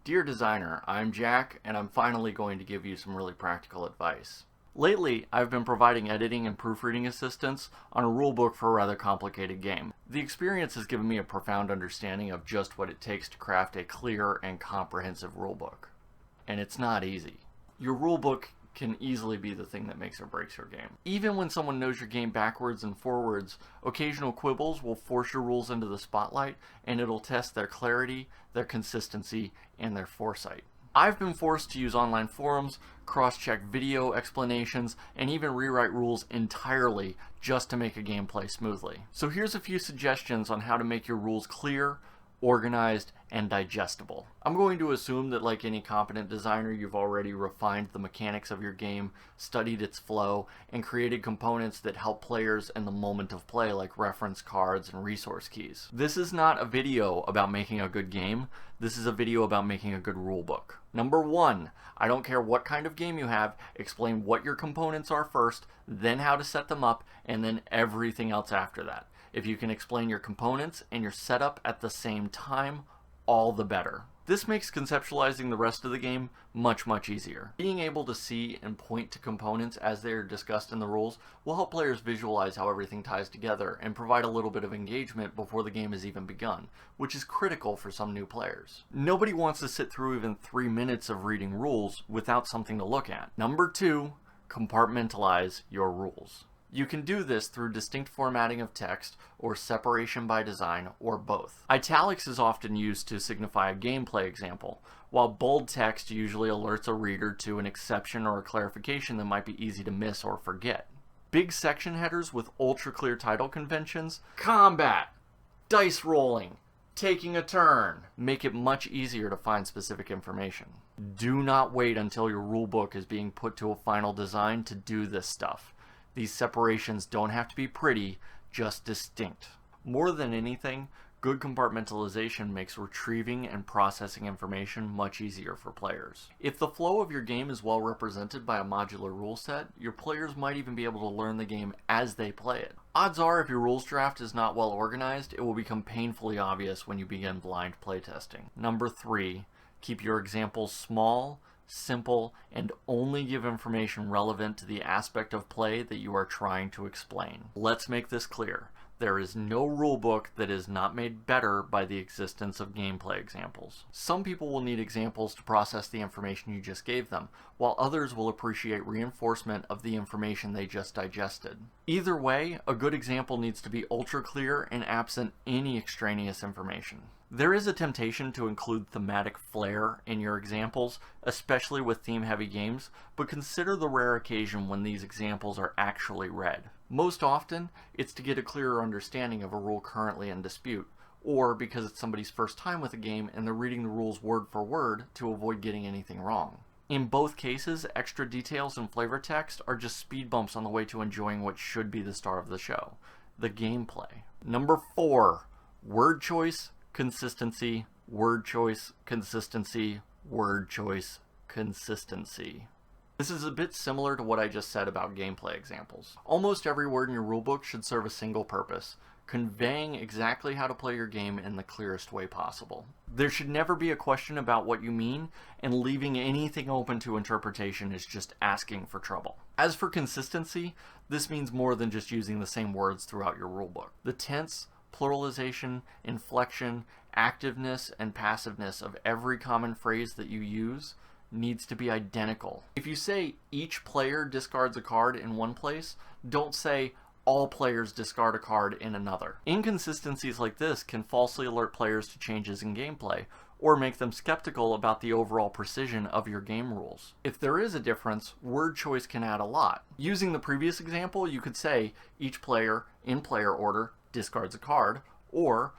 Dear designer, I'm Jack, and I'm finally going to give you some really practical advice. Lately, I've been providing editing and proofreading assistance on a rulebook for a rather complicated game. The experience has given me a profound understanding of just what it takes to craft a clear and comprehensive rulebook. And it's not easy. Your rulebook can easily be the thing that makes or breaks your game. Even when someone knows your game backwards and forwards, occasional quibbles will force your rules into the spotlight, and it'll test their clarity, their consistency, and their foresight. I've been forced to use online forums, cross-check video explanations, and even rewrite rules entirely just to make a game play smoothly. So here's a few suggestions on how to make your rules clear, organized, and digestible. I'm going to assume that like any competent designer, you've already refined the mechanics of your game, studied its flow, and created components that help players in the moment of play, like reference cards and resource keys. This is not a video about making a good game. This is a video about making a good rulebook. Number one, I don't care what kind of game you have, explain what your components are first, then how to set them up, and then everything else after that. If you can explain your components and your setup at the same time, all the better. This makes conceptualizing the rest of the game much easier. Being able to see and point to components as they are discussed in the rules will help players visualize how everything ties together and provide a little bit of engagement before the game has even begun, which is critical for some new players. Nobody wants to sit through even 3 minutes of reading rules without something to look at. Number two, compartmentalize your rules. You can do this through distinct formatting of text or separation by design, or both. Italics is often used to signify a gameplay example, while bold text usually alerts a reader to an exception or a clarification that might be easy to miss or forget. Big section headers with ultra clear title conventions, combat, dice rolling, taking a turn, make it much easier to find specific information. Do not wait until your rulebook is being put to a final design to do this stuff. These separations don't have to be pretty, just distinct. More than anything, good compartmentalization makes retrieving and processing information much easier for players. If the flow of your game is well represented by a modular rule set, your players might even be able to learn the game as they play it. Odds are, if your rules draft is not well organized, it will become painfully obvious when you begin blind playtesting. Number three, keep your examples small, simple, and only give information relevant to the aspect of play that you are trying to explain. Let's make this clear. There is no rulebook that is not made better by the existence of gameplay examples. Some people will need examples to process the information you just gave them, while others will appreciate reinforcement of the information they just digested. Either way, a good example needs to be ultra clear and absent any extraneous information. There is a temptation to include thematic flair in your examples, especially with theme-heavy games, but consider the rare occasion when these examples are actually read. Most often, it's to get a clearer understanding of a rule currently in dispute, or because it's somebody's first time with a game and they're reading the rules word for word to avoid getting anything wrong. In both cases, extra details and flavor text are just speed bumps on the way to enjoying what should be the star of the show, the gameplay. Number four, word choice, consistency, word choice, consistency, word choice, consistency. This is a bit similar to what I just said about gameplay examples. Almost every word in your rulebook should serve a single purpose, conveying exactly how to play your game in the clearest way possible. There should never be a question about what you mean, and leaving anything open to interpretation is just asking for trouble. As for consistency, this means more than just using the same words throughout your rulebook. The tense, pluralization, inflection, activeness, and passiveness of every common phrase that you use needs to be identical. If you say each player discards a card in one place, don't say all players discard a card in another. Inconsistencies like this can falsely alert players to changes in gameplay, or make them skeptical about the overall precision of your game rules. If there is a difference, word choice can add a lot. Using the previous example, you could say each player, in player order, discards a card, or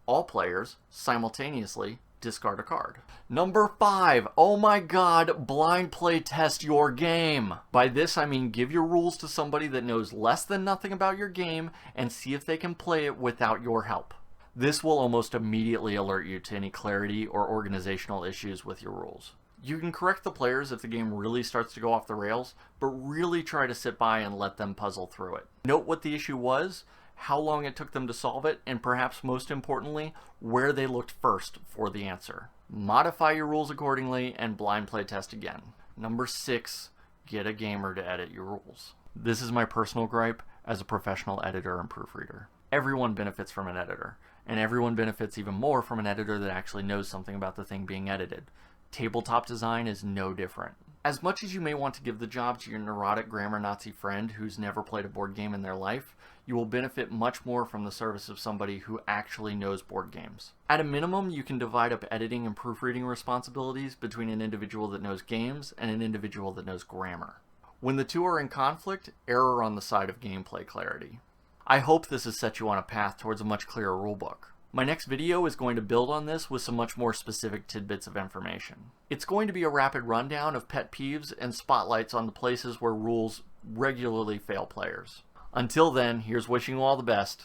all players simultaneously discard a card. Number five, oh my god, blind play test your game. By this I mean give your rules to somebody that knows less than nothing about your game and see if they can play it without your help. This will almost immediately alert you to any clarity or organizational issues with your rules. You can correct the players if the game really starts to go off the rails, but really try to sit by and let them puzzle through it. Note what the issue was, how long it took them to solve it, and perhaps most importantly, where they looked first for the answer. Modify your rules accordingly and blind play test again. Number 6, get a gamer to edit your rules. This is my personal gripe as a professional editor and proofreader. Everyone benefits from an editor, and everyone benefits even more from an editor that actually knows something about the thing being edited. Tabletop design is no different. As much as you may want to give the job to your neurotic grammar Nazi friend who's never played a board game in their life, you will benefit much more from the service of somebody who actually knows board games. At a minimum, you can divide up editing and proofreading responsibilities between an individual that knows games and an individual that knows grammar. When the two are in conflict, err on the side of gameplay clarity. I hope this has set you on a path towards a much clearer rulebook. My next video is going to build on this with some much more specific tidbits of information. It's going to be a rapid rundown of pet peeves and spotlights on the places where rules regularly fail players. Until then, here's wishing you all the best,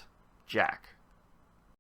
Jack.